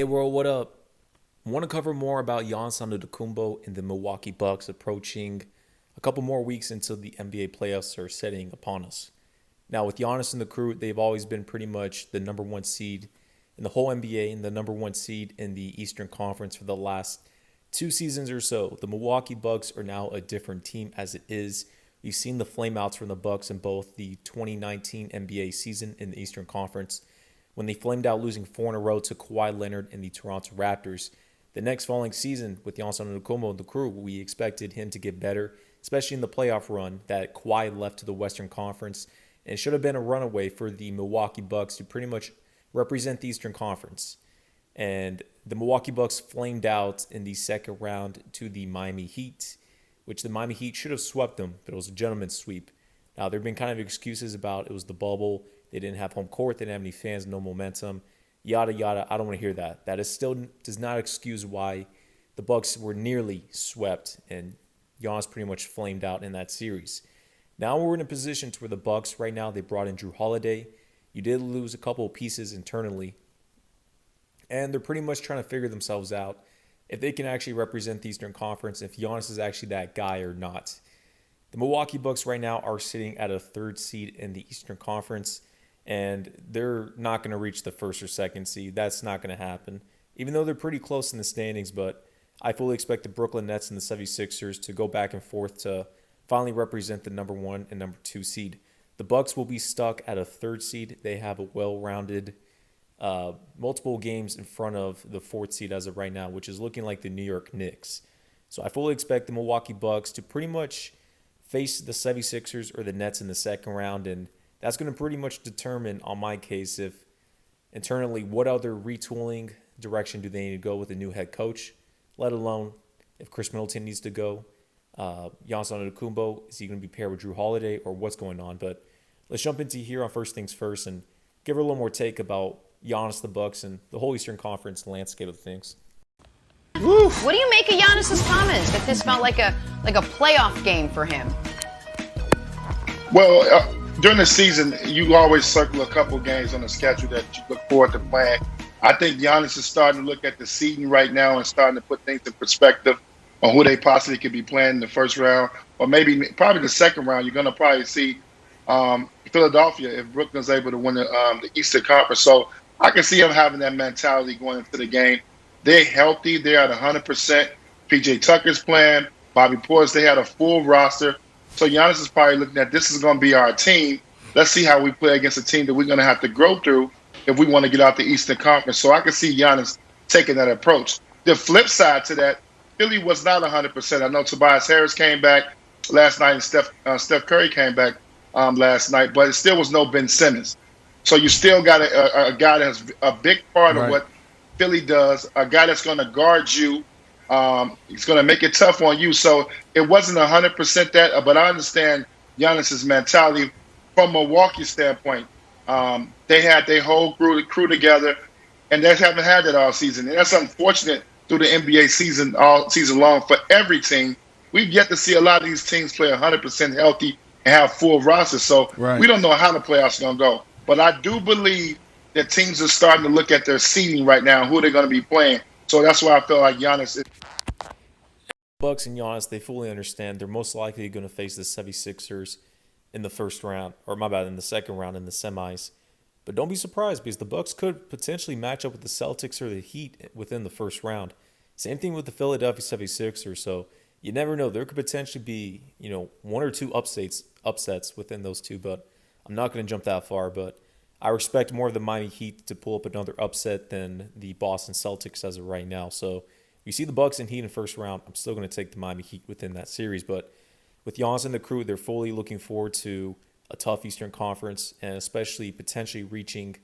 Hey world, what up? Want to cover more about Giannis Antetokounmpo and the Milwaukee Bucks approaching a couple more weeks until the NBA playoffs are setting upon us. Now, with Giannis and the crew, they've always been pretty much the number one seed in the whole NBA and the number one seed in the Eastern Conference for the last 2 seasons or so. The Milwaukee Bucks are now a different team as it is. We've seen the flameouts from the Bucks in both the 2019 NBA season in the Eastern Conference when they flamed out losing four in a row to Kawhi Leonard and the Toronto Raptors. The next following season with Giannis Antetokounmpo and the crew, we expected him to get better, especially in the playoff run that Kawhi left to the Western Conference, and it should have been a runaway for the Milwaukee Bucks to pretty much represent the Eastern Conference. And the Milwaukee Bucks flamed out in the second round to the Miami Heat, which the Miami Heat should have swept them, but it was a gentleman's sweep. Now, there have been kind of excuses about it was the bubble, they didn't have home court, they didn't have any fans, no momentum, yada, yada. I don't want to hear that. That is still does not excuse why the Bucks were nearly swept and Giannis pretty much flamed out in that series. Now we're in a position to where the Bucks right now, they brought in Drew Holiday. You did lose a couple of pieces internally, and they're pretty much trying to figure themselves out if they can actually represent the Eastern Conference, if Giannis is actually that guy or not. The Milwaukee Bucks right now are sitting at a third seed in the Eastern Conference, and they're not going to reach the first or second seed. That's not going to happen, even though they're pretty close in the standings. But I fully expect the Brooklyn Nets and the 76ers to go back and forth to finally represent the number one and number two seed. The Bucks will be stuck at a third seed. They have a well-rounded multiple games in front of the fourth seed as of right now, which is looking like the New York Knicks. So I fully expect the Milwaukee Bucks to pretty much face the 76ers or the Nets in the second round, and that's going to pretty much determine, on my case, if internally what other retooling direction do they need to go with a new head coach, let alone if Chris Middleton needs to go. Giannis Antetokounmpo, is he going to be paired with Drew Holiday, or what's going on? But let's jump into here on first things first and give her a little more take about Giannis, the Bucks, and the whole Eastern Conference landscape of things. What do you make of Giannis's comments that this felt like a playoff game for him? Well, during the season, you always circle a couple games on the schedule that you look forward to playing. I think Giannis is starting to look at the seeding right now and starting to put things in perspective on who they possibly could be playing in the first round, or probably the second round. You're going to probably see Philadelphia if Brooklyn's able to win the Eastern Conference. So I can see him having that mentality going into the game. They're healthy. They're at 100%. PJ Tucker's playing. Bobby Portis, they had a full roster. So Giannis is probably looking at this is going to be our team. Let's see how we play against a team that we're going to have to grow through if we want to get out the Eastern Conference. So I can see Giannis taking that approach. The flip side to that, Philly was not 100%. I know Tobias Harris came back last night and Steph Curry came back last night, but it still was no Ben Simmons. So you still got a guy that's a big part of what Philly does, a guy that's going to guard you. He's going to make it tough on you. So it wasn't 100% that, but I understand Giannis's mentality from Milwaukee's standpoint. They had their whole crew together, and they haven't had that all season. And that's unfortunate through the NBA season, all season long for every team. We've yet to see a lot of these teams play 100% healthy and have full rosters. So we don't know how the playoffs are going to go. But I do believe that teams are starting to look at their seeding right now, who they're going to be playing. So that's why I feel like Giannis is. Bucks and Giannis, they fully understand they're most likely going to face the 76ers in the first round, or my bad, in the second round in the semis. But don't be surprised because the Bucks could potentially match up with the Celtics or the Heat within the first round. Same thing with the Philadelphia 76ers. So you never know. There could potentially be, one or two upsets within those two, but I'm not going to jump that far. But I respect more of the Miami Heat to pull up another upset than the Boston Celtics as of right now. So if you see the Bucks and Heat in the first round, I'm still going to take the Miami Heat within that series. But with Giannis and the crew, they're fully looking forward to a tough Eastern Conference and especially potentially reaching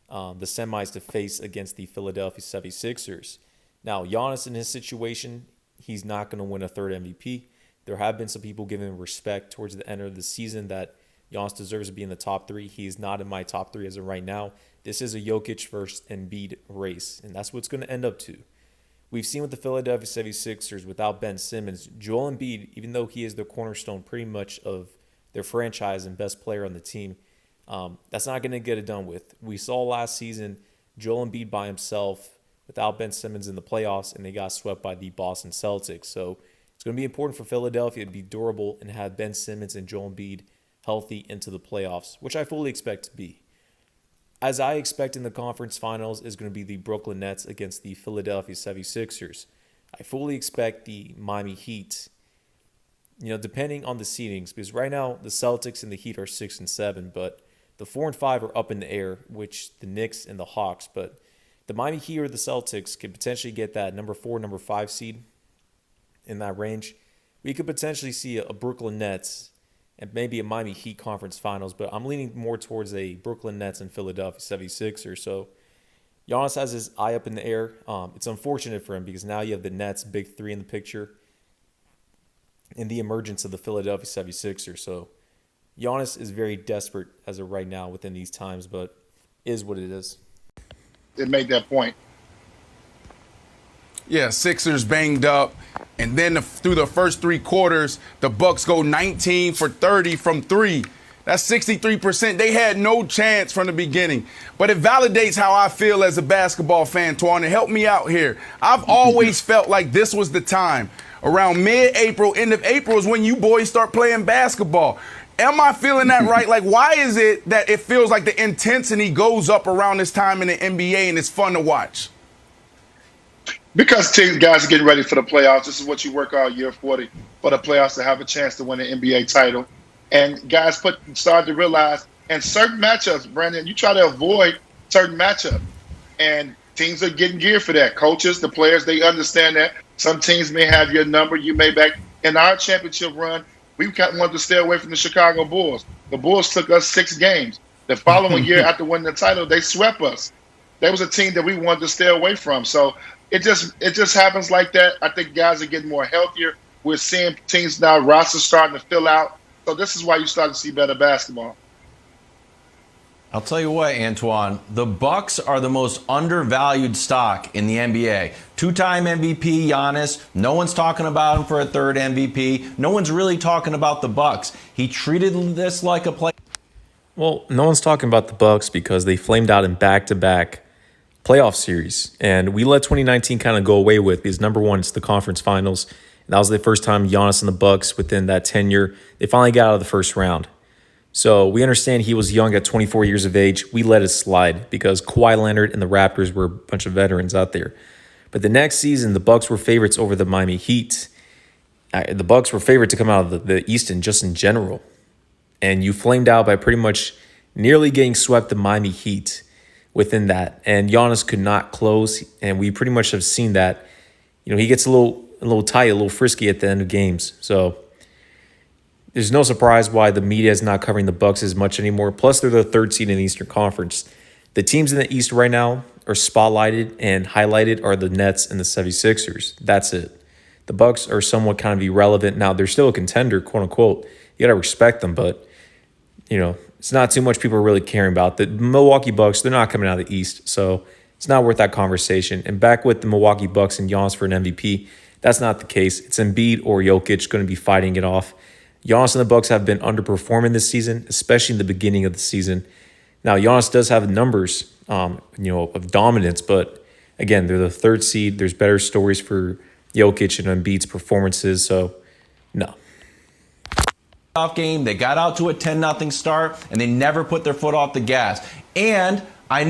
the semis to face against the Philadelphia 76ers. Now, Giannis in his situation, he's not going to win a third MVP. There have been some people giving him respect towards the end of the season that Giannis deserves to be in the top three. He is not in my top three as of right now. This is a Jokic versus Embiid race, and that's what's going to end up to. We've seen with the Philadelphia 76ers without Ben Simmons, Joel Embiid, even though he is the cornerstone pretty much of their franchise and best player on the team, that's not going to get it done with. We saw last season Joel Embiid by himself without Ben Simmons in the playoffs, and they got swept by the Boston Celtics. So it's going to be important for Philadelphia to be durable and have Ben Simmons and Joel Embiid healthy into the playoffs, which I fully expect to be. As I expect in the conference finals is going to be the Brooklyn Nets against the Philadelphia 76ers. I fully expect the Miami Heat, depending on the seedings, because right now the Celtics and the Heat are 6 and 7, but the 4 and 5 are up in the air, which the Knicks and the Hawks. But the Miami Heat or the Celtics could potentially get that number 4, number 5 seed in that range. We could potentially see a Brooklyn Nets and maybe a Miami Heat conference finals, but I'm leaning more towards a Brooklyn Nets and Philadelphia 76ers. So Giannis has his eye up in the air. It's unfortunate for him because now you have the Nets, big three in the picture, and the emergence of the Philadelphia 76ers. So Giannis is very desperate as of right now within these times, but is what it is. It made that point. Yeah, Sixers banged up, and then through the first 3 quarters, the Bucks go 19 for 30 from 3. That's 63%. They had no chance from the beginning. But it validates how I feel as a basketball fan, Twan, and help me out here. I've always felt like this was the time. Around mid-April, end of April is when you boys start playing basketball. Am I feeling that right? Like, why is it that it feels like the intensity goes up around this time in the NBA and it's fun to watch? Because guys are getting ready for the playoffs. This is what you work all year for the playoffs to have a chance to win an NBA title. And guys started to realize, and certain matchups, Brandon, you try to avoid certain matchups. And teams are getting geared for that. Coaches, the players, they understand that. Some teams may have your number. You may back. In our championship run, we wanted to stay away from the Chicago Bulls. The Bulls took us 6 games. The following year, after winning the title, they swept us. That was a team that we wanted to stay away from. So it just happens like that. I think guys are getting more healthier. We're seeing teams now, rosters starting to fill out. So this is why you start to see better basketball. I'll tell you what, Antoine, the Bucks are the most undervalued stock in the NBA. 2-time MVP Giannis. No one's talking about him for a 3rd MVP. No one's really talking about the Bucks. He treated this like a play. Well, no one's talking about the Bucks because they flamed out in back-to-back playoff series. And we let 2019 kind of go away with because, number one, it's the conference finals. And that was the first time Giannis and the Bucks within that tenure, they finally got out of the first round. So we understand he was young at 24 years of age. We let it slide because Kawhi Leonard and the Raptors were a bunch of veterans out there. But the next season, the Bucks were favorites over the Miami Heat. The Bucks were favored to come out of the East just in general. And you flamed out by pretty much nearly getting swept the Miami Heat within that. And Giannis could not close, and we pretty much have seen that. He gets a little tight, a little frisky at the end of games. So there's no surprise why the media is not covering the Bucks as much anymore. Plus, they're the 3rd seed in the Eastern Conference. The teams in the East right now are spotlighted and highlighted are the Nets and the 76ers. That's it. The Bucks are somewhat kind of irrelevant. Now, they're still a contender, quote unquote. You got to respect them, but, it's not too much people are really caring about. The Milwaukee Bucks, they're not coming out of the East, so it's not worth that conversation. And back with the Milwaukee Bucks and Giannis for an MVP, that's not the case. It's Embiid or Jokic going to be fighting it off. Giannis and the Bucks have been underperforming this season, especially in the beginning of the season. Now, Giannis does have numbers, of dominance, but again, they're the 3rd seed. There's better stories for Jokic and Embiid's performances, so no. Game, they got out to a 10-0 start, and they never put their foot off the gas. And I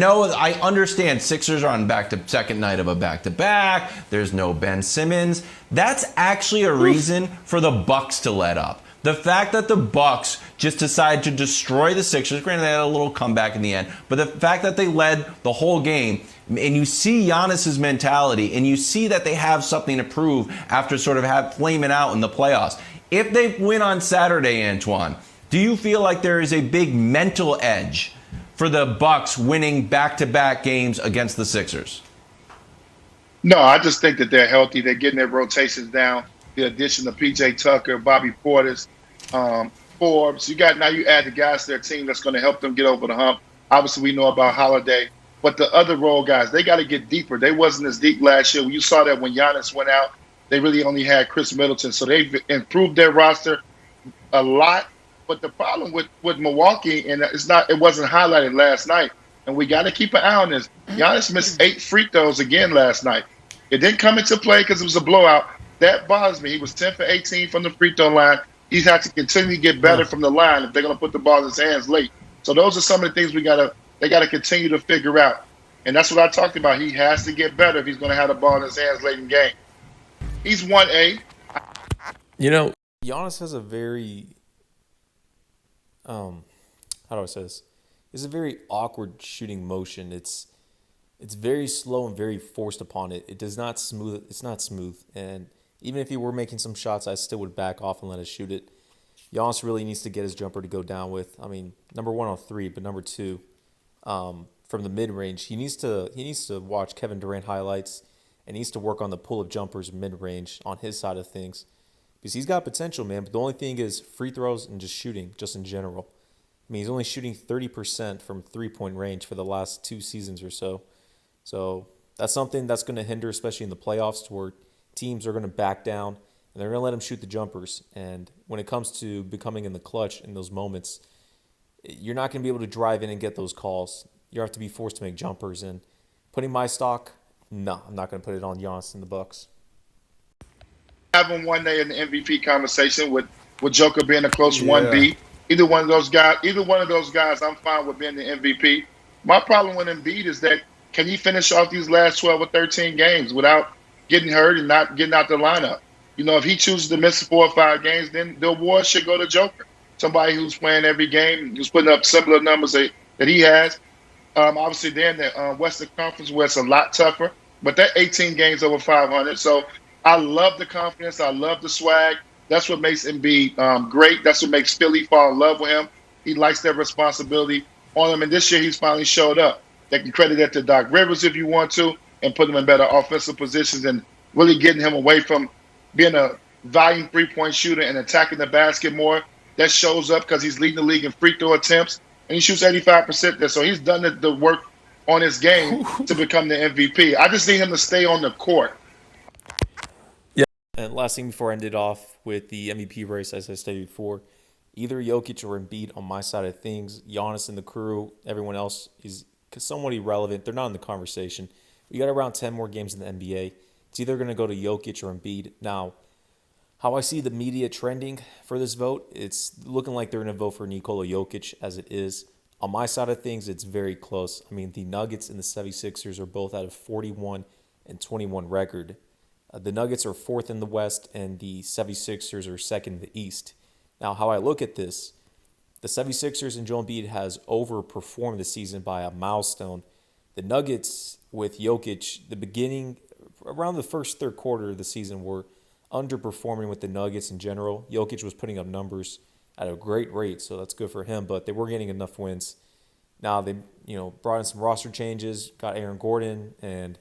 understand Sixers are on second night of a back-to-back. There's no Ben Simmons. That's actually a reason for the Bucks to let up. The fact that the Bucks just decided to destroy the Sixers, granted they had a little comeback in the end, but the fact that they led the whole game, and you see Giannis's mentality, and you see that they have something to prove after sort of flaming out in the playoffs. If they win on Saturday, Antoine, do you feel like there is a big mental edge for the Bucks winning back-to-back games against the Sixers? No, I just think that they're healthy. They're getting their rotations down. The addition of P.J. Tucker, Bobby Portis, Forbes. You add the guys to their team that's going to help them get over the hump. Obviously, we know about Holiday. But the other role guys, they got to get deeper. They wasn't as deep last year. You saw that when Giannis went out. They really only had Chris Middleton. So they've improved their roster a lot. But the problem with Milwaukee, and it wasn't highlighted last night, and we got to keep an eye on this. Giannis missed 8 free throws again last night. It didn't come into play because it was a blowout. That bothers me. He was 10 for 18 from the free throw line. He's had to continue to get better from the line if they're going to put the ball in his hands late. So those are some of the things they got to continue to figure out. And that's what I talked about. He has to get better if he's going to have the ball in his hands late in the game. He's 1A. Giannis has a very how do I say this? It's a very awkward shooting motion. It's very slow and very forced upon it. It does not smooth. It's not smooth. And even if he were making some shots, I still would back off and let us shoot it. Giannis really needs to get his jumper to go down with. I mean, number one on three, but number two, from the mid range, he needs to watch Kevin Durant highlights and needs to work on the pull of jumpers mid range on his side of things. Because he's got potential, man. But the only thing is free throws and just shooting, just in general. I mean, he's only shooting 30% from three-point range for the last 2 seasons or so. So that's something that's going to hinder, especially in the playoffs, where teams are going to back down and they're going to let him shoot the jumpers. And when it comes to becoming in the clutch in those moments, you're not going to be able to drive in and get those calls. You have to be forced to make jumpers. And putting my stock, no, I'm not going to put it on Giannis and the Bucks. Having one day in the MVP conversation with Joker being a close 1B. Either one of those guys, I'm fine with being the MVP. My problem with Embiid is that can he finish off these last 12 or 13 games without getting hurt and not getting out the lineup? If he chooses to miss 4 or 5 games, then the award should go to Joker. Somebody who's playing every game, who's putting up similar numbers that he has. Obviously, they're in the Western Conference where it's a lot tougher, but they're 18 games over 500. So I love the confidence. I love the swag. That's what makes Embiid great. That's what makes Philly fall in love with him. He likes that responsibility on him. And this year he's finally showed up. They can credit that to Doc Rivers if you want to and put him in better offensive positions and really getting him away from being a volume three-point shooter and attacking the basket more. That shows up because he's leading the league in free throw attempts. And he shoots 85% there. So he's done the work on his game to become the MVP. I just need him to stay on the court. And last thing before I end it off with the MVP race, as I stated before, either Jokic or Embiid on my side of things. Giannis and the crew, everyone else is somewhat irrelevant. They're not in the conversation. We got around 10 more games in the NBA. It's either going to go to Jokic or Embiid. Now, how I see the media trending for this vote, it's looking like they're going to vote for Nikola Jokic as it is. On my side of things, it's very close. I mean, the Nuggets and the 76ers are both at a 41-21 record. The Nuggets are 4th in the West, and the 76ers are 2nd in the East. Now, how I look at this, the 76ers and Joel Embiid has overperformed this season by a milestone. The Nuggets with Jokic, the beginning, around the first third quarter of the season, were underperforming with the Nuggets in general. Jokic was putting up numbers at a great rate, so that's good for him, but they were getting enough wins. Now they, brought in some roster changes, got Aaron Gordon, and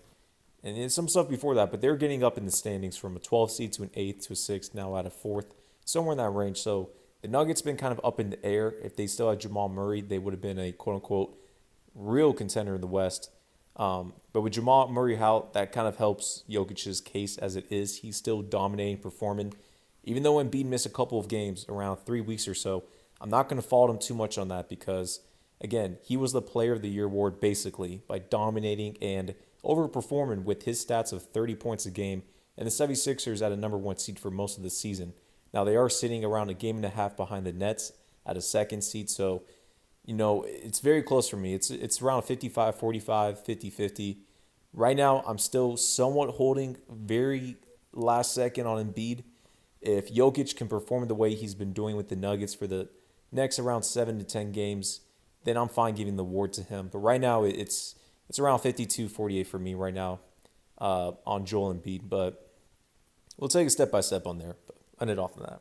some stuff before that, but they're getting up in the standings from a 12th seed to an 8th to a 6th, now at a 4th, somewhere in that range. So the Nuggets been kind of up in the air. If they still had Jamal Murray, they would have been a quote-unquote real contender in the West. But with Jamal Murray out, that kind of helps Jokic's case as it is. He's still dominating, performing. Even though Embiid missed a couple of games, around 3 weeks or so, I'm not going to fault him too much on that because, again, he was the Player of the Year award basically by dominating and overperforming with his stats of 30 points a game, and the 76ers at a number 1 seed for most of the season. Now, they are sitting around a game and a half behind the Nets at a 2nd seed, so, it's very close for me. It's around 55-45, 50-50. Right now, I'm still somewhat holding very last second on Embiid. If Jokic can perform the way he's been doing with the Nuggets for the next around 7 to 10 games, then I'm fine giving the award to him. But right now, it's around 52-48 for me right now on Joel Embiid. But we'll take it step by step on there. But end it off on that.